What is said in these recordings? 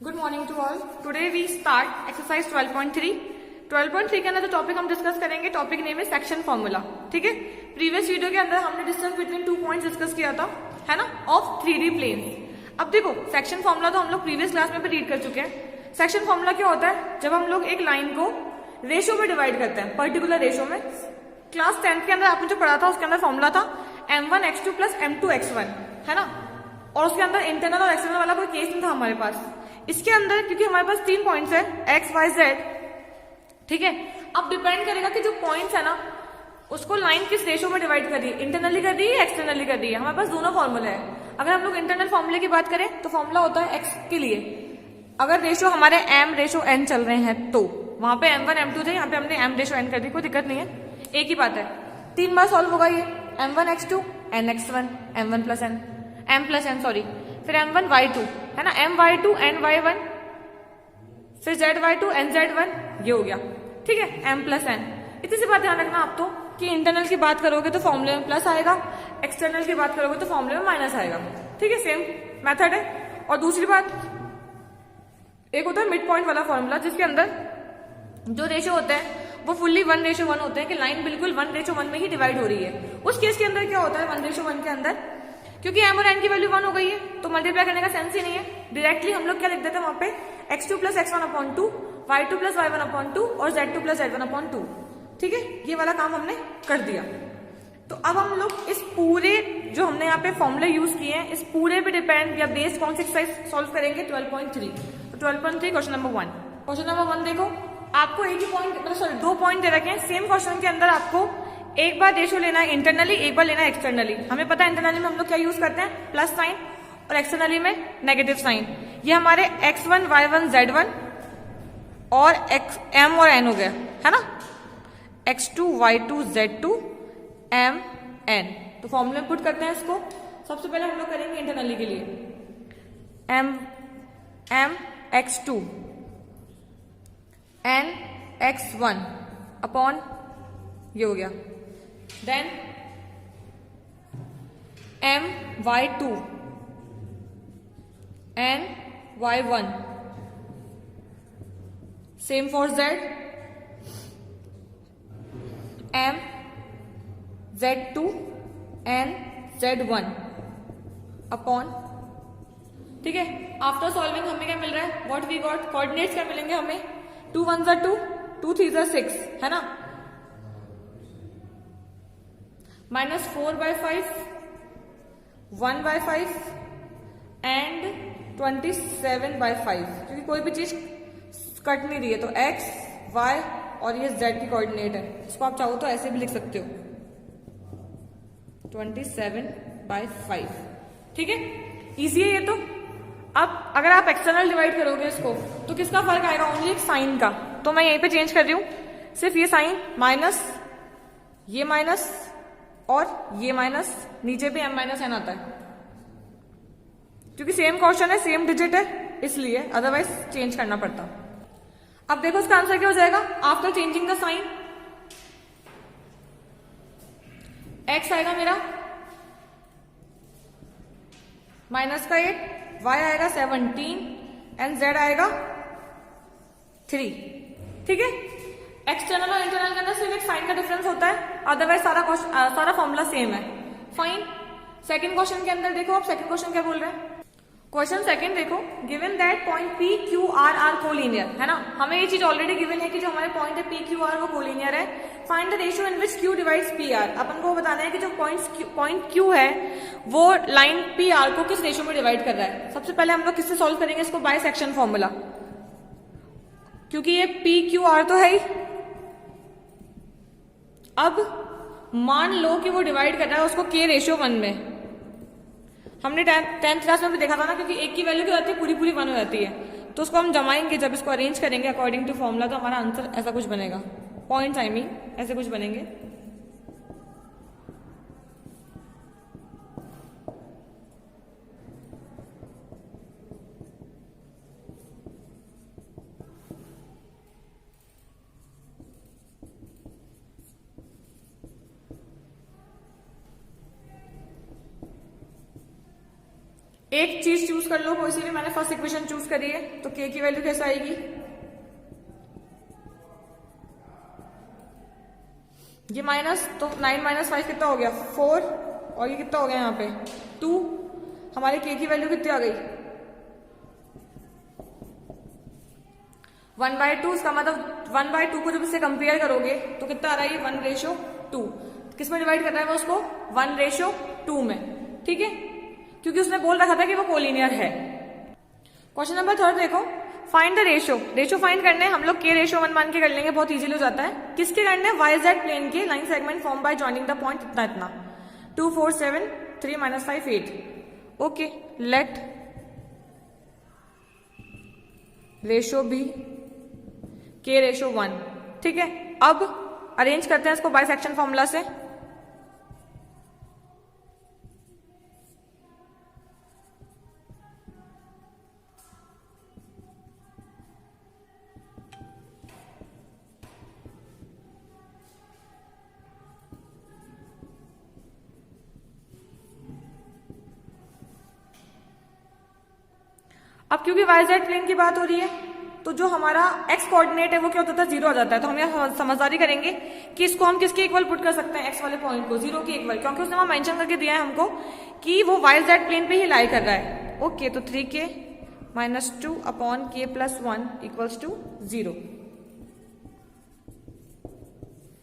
Good morning to all. Today we start exercise 12.3। 12.3 के अंदर जो टॉपिक हम डिस्कस करेंगे, टॉपिक नेम है सेक्शन फॉर्मूला। ठीक है, प्रीवियस वीडियो के अंदर हमने डिस्टेंस बिटवीन 2 पॉइंट्स डिस्कस किया था, है ना, ऑफ 3D प्लेन। अब देखो, सेक्शन फॉर्मूला तो हम लोग प्रीवियस क्लास में भी रीड कर चुके हैं। सेक्शन फॉर्मूला क्या होता है? जब हम लोग एक लाइन को रेशो में डिवाइड करते हैं, पर्टिकुलर रेशो में। क्लास 10th के अंदर आपने जो पढ़ा था उसके अंदर फॉर्मूला था m1x2 प्लस m2x1, है ना, और उसके अंदर इंटरनल और एक्सटर्नल वाला कोई केस नहीं था हमारे पास। इसके अंदर क्योंकि हमारे पास 3 पॉइंट्स है x, y, z, ठीक है। अब डिपेंड करेगा कि जो पॉइंट्स है ना उसको लाइन किस रेशो में डिवाइड कर रही है, इंटरनली कर रही है, एक्सटर्नली कर रही है। हमारे पास दोनों फॉर्मूले हैं। अगर हम लोग इंटरनल फॉर्मूले की बात करें तो फॉर्मूला होता है x के लिए, अगर रेशो हमारे m रेशो n चल रहे हैं तो वहां पे m1 m2 थे, यहाँ पे हमने m रेशो n कर दी, कोई दिक्कत नहीं है, एक ही बात है। 3 बार सॉल्व होगा ये, m1x2 nx1 m1 plus n m plus n sorry, फिर m1y2 है ना, my2 ny1, फिर zy2 nz1, ये हो गया। ठीक है, m प्लस n। इतनी सी बात ध्यान रखना आप तो कि इंटरनल की बात करोगे तो फॉर्मूले में प्लस आएगा, एक्सटर्नल की बात करोगे तो फॉर्मूले में माइनस आएगा। ठीक है, सेम मेथड है। और दूसरी बात, एक होता है मिड पॉइंट वाला फॉर्मूला, जिसके अंदर जो रेशो होते हैं वो फुल्ली 1:1 होते हैं, कि लाइन बिल्कुल 1:1 में ही डिवाइड हो रही है। उस केस के अंदर क्या होता है 1:1 के अंदर, क्योंकि m और n की वैल्यू 1 हो गई है तो मल्टीप्लाई करने का सेंस ही नहीं है। डायरेक्टली हम लोग क्या लिख देते हैं वहां पे, x2 plus x1/2, y2 plus y1/2 और z2 प्लस z1/2। ठीक है, ये वाला काम हमने कर दिया। तो अब हम लोग इस पूरे जो हमने यहाँ पे फॉर्मूले यूज किए हैं, इस पूरे पे डिपेंड या बेस्ड कौन सी एक्सरसाइज सॉल्व करेंगे, 12.3। तो 12.3 क्वेश्चन नंबर 1। क्वेश्चन नंबर 1 देखो, आपको एक ही पॉइंट, मतलब सॉरी 2 पॉइंट दे रखे हैं। सेम क्वेश्चन के अंदर आपको एक बार रेशो लेना है इंटरनली, एक बार लेना है एक्सटर्नली। हमें पता है इंटरनली में हम लोग क्या यूज करते हैं, प्लस साइन, और एक्सटर्नली में नेगेटिव साइन। ये हमारे x1 y1 z1 और m और n हो गया, है ना, x2 y2 z2 m n। तो फॉर्मूले में पुट करते हैं इसको। सबसे पहले हम लोग करेंगे इंटरनली के लिए, m x2 n x1 upon, ये हो गया, then m y2 n y1, same for z, m z2 n z1 upon, ठीक है। आफ्टर सॉल्विंग हमें क्या मिल रहा है, व्हाट वी गॉट, कोऑर्डिनेट्स क्या मिलेंगे हमें, 2 1 2, 2 3 6, है ना, -4/5, 1/5 एंड 27/5, क्योंकि कोई भी चीज कट नहीं रही है तो x, y और ये z की कोऑर्डिनेट है। इसको आप चाहो तो ऐसे भी लिख सकते हो, 27/5। ठीक है, इजी है ये तो। अब अगर आप एक्सटर्नल डिवाइड करोगे इसको तो किसका फर्क आएगा, ओनली एक साइन का। तो मैं यहीं पे चेंज कर रही हूं, सिर्फ ये साइन माइनस, ये माइनस और ये माइनस, नीचे भी m-n आता है, क्योंकि सेम क्वेश्चन है, सेम डिजिट है, इसलिए, अदरवाइज चेंज करना पड़ता। अब देखो इसका आंसर क्या हो जाएगा, after changing the sign, x आएगा मेरा माइनस का 8, y आएगा 17 एंड z आएगा 3। ठीक है, एक्सटर्नल और इंटरनल के अंदर सिर्फ एक साइन का डिफरेंस होता है, अदरवाइज सारा फॉर्मूला सेम है। फाइन। सेकंड क्वेश्चन के अंदर देखो, आप सेकंड क्वेश्चन क्या बोल रहे हैं, क्वेश्चन सेकंड देखो, given that point P Q R are collinear, है ना, हमें ये चीज ऑलरेडी गिवन है कि जो हमारे पॉइंट है P Q R वो कोलिनियर है। Find the ratio in which Q divides P R। अपन को बताना है कि जो पॉइंट Q है वो लाइन P R को किस रेशियो में डिवाइड कर रहा है। सबसे पहले हम लोग किससे सॉल्व करेंगे इसको, बाय सेक्शन फॉर्मूला, क्योंकि ये P Q R तो है ही। अब मान लो कि वो डिवाइड कर रहा है उसको K/1 में। हमने 10th क्लास में भी देखा था ना, क्योंकि एक की वैल्यू क्या होती है, पूरी 1 हो जाती है। तो उसको हम जमाएंगे, जब इसको अरेंज करेंगे अकॉर्डिंग टू फॉर्मूला, तो हमारा आंसर ऐसा कुछ बनेगा, पॉइंट्स आई मीन ऐसे कुछ बनेंगे। एक चीज चूज कर लो कोई सी भी, मैंने फर्स्ट इक्वेशन चूज करी है, तो k की वैल्यू कैसे आएगी, ये माइनस, तो 9 माइनस 5 कितना हो गया 4, और ये कितना हो गया यहाँ पे 2, हमारे k की वैल्यू कितनी आ गई 1/2, इसका मतलब 1/2 को जब इससे कंपेयर करोगे तो कितना आ रहा है ये 1:2, किस में डिवाइड कर रहा है वो उसको 1:2 में, ठीक है, क्योंकि उसने बोल रखा था कि वो कोलिनियर है। क्वेश्चन नंबर 3 देखो, फाइंड द रेशियो फाइंड करने हम लोग k रेशियो 1 मान के कर लेंगे, बहुत इजीली हो जाता है। किसके करने हैं, YZ प्लेन के line segment form by joining the point इतना इतना 2 4 7 3 - 5 8। Okay, let ratio be k ratio 1, ठीक है। अब अरेंज करते हैं इसको बाइसेक्शन फॉर्मूला से। अब क्योंकि YZ प्लेन की बात हो रही है, तो जो हमारा x कोऑर्डिनेट है वो क्या होता था 0 आ जाता है, तो हम यहाँ समझदारी करेंगे कि इसको हम किसके इक्वल पुट कर सकते हैं, x वाले पॉइंट को 0 के इक्वल, क्योंकि उसने वहां मेंशन करके दिया है हमको कि वो YZ प्लेन पे ही लाई कर रहा है। ओके, तो 3k - 2 अपॉन k + 1 = 0,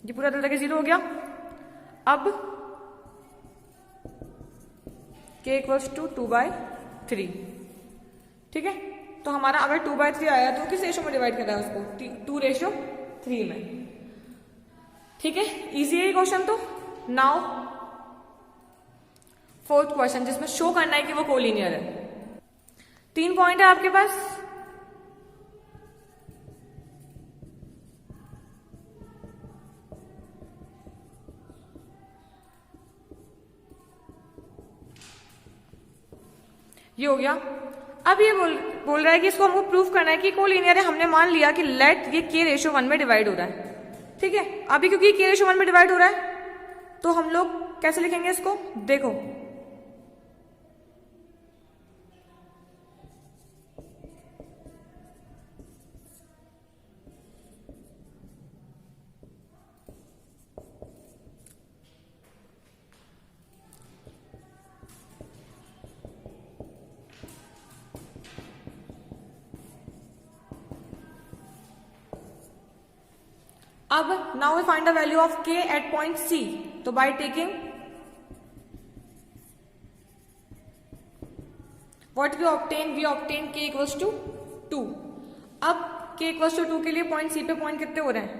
ये पूरा तरह के 0 हो गया। अब k = 2/3, ठीक है, तो हमारा अगर 2/3 आया तो किस रेशो में डिवाइड कर रहा है उसको 2:3 में, ठीक है, इजी है क्वेश्चन। तो नाउ 4th क्वेश्चन, जिसमें शो करना है कि वो कोलिनियर है। 3 पॉइंट है आपके पास, ये हो गया। अब ये बोल रहा है कि इसको हमको प्रूफ करना है कि कोलिनियर है। हमने मान लिया कि लेट ये k रेशियो 1 में डिवाइड हो रहा है, ठीक है। अभी क्योंकि k रेशियो 1 में डिवाइड हो रहा है तो हम लोग कैसे लिखेंगे इसको, देखो अब now we find the value of k at point C, तो by taking what we obtain k = 2। अब k = 2 के लिए पॉइंट C पे पॉइंट कितने हो रहे हैं,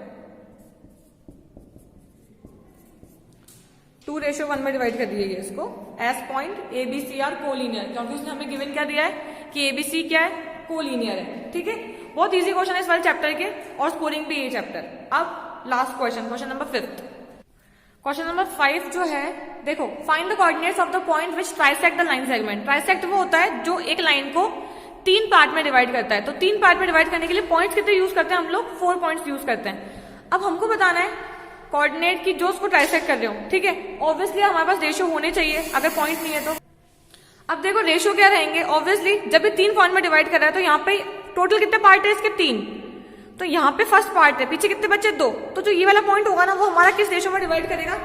2:1 में डिवाइड कर दिए इसको as point ABC are collinear, क्योंकि उसने हमें गिवन क्या दिया है कि ABC क्या है, कोलिनियर है, ठीक है। बहुत इजी क्वेश्चन है इस वाले चैप्टर के, और स्कोरिंग भी ये चैप्टर। अब last question number 5। Question number 5 जो है, देखो find the coordinates of the point which trisect the line segment. Trisect वो होता है जो एक लाइन को 3 पार्ट में डिवाइड करता है, तो 3 पार्ट में डिवाइड करने के लिए पॉइंट्स कितने यूज करते हैं हम लोग, 4 पॉइंट्स यूज करते हैं। अब हमको बताना है कोऑर्डिनेट की जो उसको ट्राइसेक्ट कर रहे हो, ठीक है। ऑब्वियसली हमारे पास रेशियो होने चाहिए, अगर पॉइंट नहीं है तो। अब देखो रेशियो क्या रहेंगे, ऑब्वियसली जब ये 3 पॉइंट में डिवाइड कर रहा है तो यहाँ पे टोटल कितने पार्ट है इसके, 3, तो यहाँ पे फर्स्ट पार्ट है, पीछे कितने बचे 2, तो जो ये वाला पॉइंट होगा ना वो हमारा किस रेशियो में डिवाइड करेगा,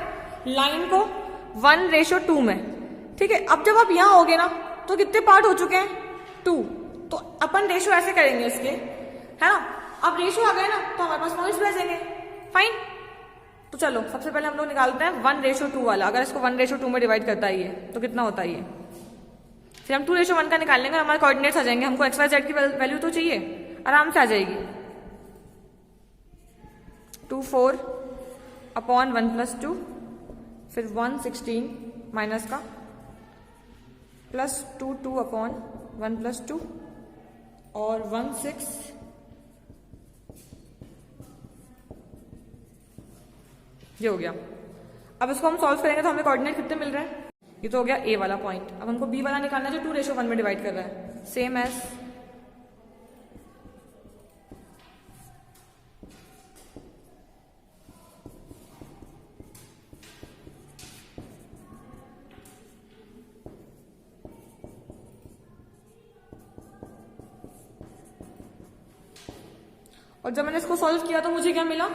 लाइन को 1:2 में, ठीक है। अब जब आप यहाँ होगे ना तो कितने पार्ट हो चुके हैं, 2, तो अपन रेशियो ऐसे करेंगे इसके, है ना। अब रेशियो आ गए ना तो हमारे पास पॉइंट्स भी आ जाएंगे, फाइन। तो चलो सबसे पहले हम लोग निकालते हैं 1:2 वाला। अगर इसको 1:2 में डिवाइड करता है ये तो कितना होता है ये, फिर हम 2:1 का निकाल लेंगे, हमारे कोऑर्डिनेट्स आ जाएंगे। हमको XYZ की वैल्यू तो चाहिए, आराम से आ जाएगी। 2 4 अपॉन 1 + 2, फिर 1 16 माइनस का प्लस 2 2 अपॉन 1 + 2 और 1 6, ये हो गया। अब इसको हम सॉल्व करेंगे तो हमें कोऑर्डिनेट कितने मिल रहे हैं, ये तो हो गया A वाला पॉइंट। अब हमको B वाला निकालना है जो 2:1 में डिवाइड कर रहा है, सेम एज और जब मैंने इसको सॉल्व किया तो मुझे क्या मिला,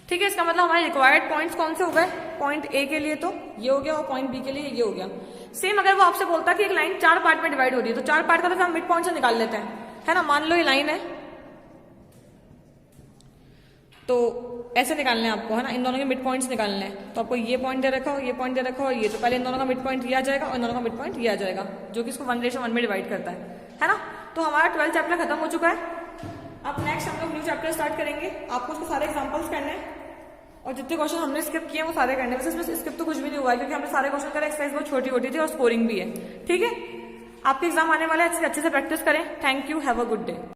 ठीक है। इसका मतलब हमारे रिक्वायर्ड पॉइंट्स कौन से हो गए, पॉइंट ए के लिए तो ये हो गया और पॉइंट बी के लिए ये हो गया। सेम अगर वो आपसे बोलता कि एक लाइन 4 पार्ट में डिवाइड हो रही है तो 4 पार्ट का तो हम मिड पॉइंट से निकाल लेते हैं, है ना। मान लो ये लाइन है तो ऐसे निकालने हैं आपको, है ना, इन दोनों के मिड पॉइंट्स निकालने हैं। तो आपको ये पॉइंट दे रखा हो, ये पॉइंट दे रखा हो, ये तो पहले इन दोनों का मिड पॉइंट ये आ जाएगा और इन दोनों का मिड पॉइंट ये आ जाएगा, जो कि इसको 1:1 में डिवाइड करता है ना। तो हमारा 12 चैप्टर खत्म हो चुका है। अब नेक्स्ट हम लोग न्यू चैप्टर स्टार्ट करेंगे। आपको उसके सारे एग्जाम्पल्स करने हैं और जितने क्वेश्चन हमने स्किप किए वो सारे करने हैं। वैसे इसमें स्किप तो कुछ भी नहीं हुआ है क्योंकि हमने सारे क्वेश्चन करे, एक्सरसाइज बहुत छोटी छोटी थी और स्कोरिंग भी है, ठीक है। आपके एग्जाम आने वाले हैं, अच्छे से प्रैक्टिस करें। Thank you, have a good day.